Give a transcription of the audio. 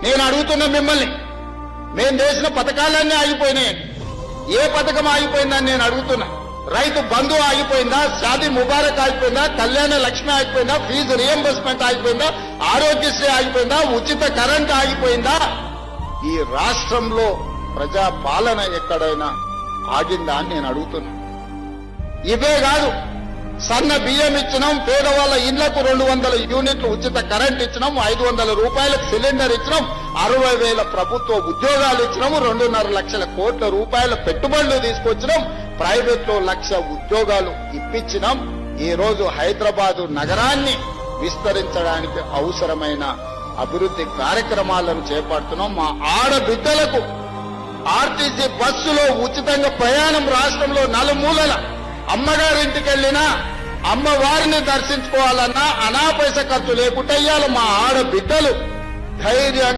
నేను అడుగుతున్న మిమ్మల్ని, మేము చేసిన పథకాలన్నీ ఆగిపోయినాయి. ఏ పథకం ఆగిపోయిందని నేను అడుగుతున్నా. రైతు బంధు ఆగిపోయిందా? షాదీ ముబారక్ ఆగిపోయిందా? కళ్యాణ లక్ష్మి ఆగిపోయిందా? ఫీజు రియంబర్స్మెంట్ ఆగిపోయిందా? ఆరోగ్యశ్రీ ఆగిపోయిందా? ఉచిత కరెంట్ ఆగిపోయిందా? ఈ రాష్ట్రంలో ప్రజా పాలన ఎక్కడైనా ఆగిందా అని నేను అడుగుతున్నా. ఇవే కాదు, సన్న బియ్యం ఇచ్చినాం, పేదవాళ్ళ ఇళ్లకు 200 యూనిట్లు ఉచిత కరెంట్ ఇచ్చినాం, 500 రూపాయలకు సిలిండర్ ఇచ్చినాం, 60,000 ప్రభుత్వ ఉద్యోగాలు ఇచ్చినాము, 2.5 లక్షల కోట్ల రూపాయల పెట్టుబడులు తీసుకొచ్చినాం, ప్రైవేట్ లో 1,00,000 ఉద్యోగాలు ఇప్పించినాం. ఈ రోజు హైదరాబాదు నగరాన్ని విస్తరించడానికి అవసరమైన అభివృద్ధి కార్యక్రమాలను చేపడుతున్నాం. మా ఆడబిడ్డలకు ఆర్టీసీ బస్సులో ఉచితంగా ప్రయాణం రాష్ట్రంలో నలుమూలల అమ్మగారింటికి వెళ్లినా అమ్మవారిని దర్శించుకోవాలన్నా అనా పైసా ఖర్చు లేకుండా ఇయ్యాలి. మా ఆడబిడ్డలు ధైర్యంగా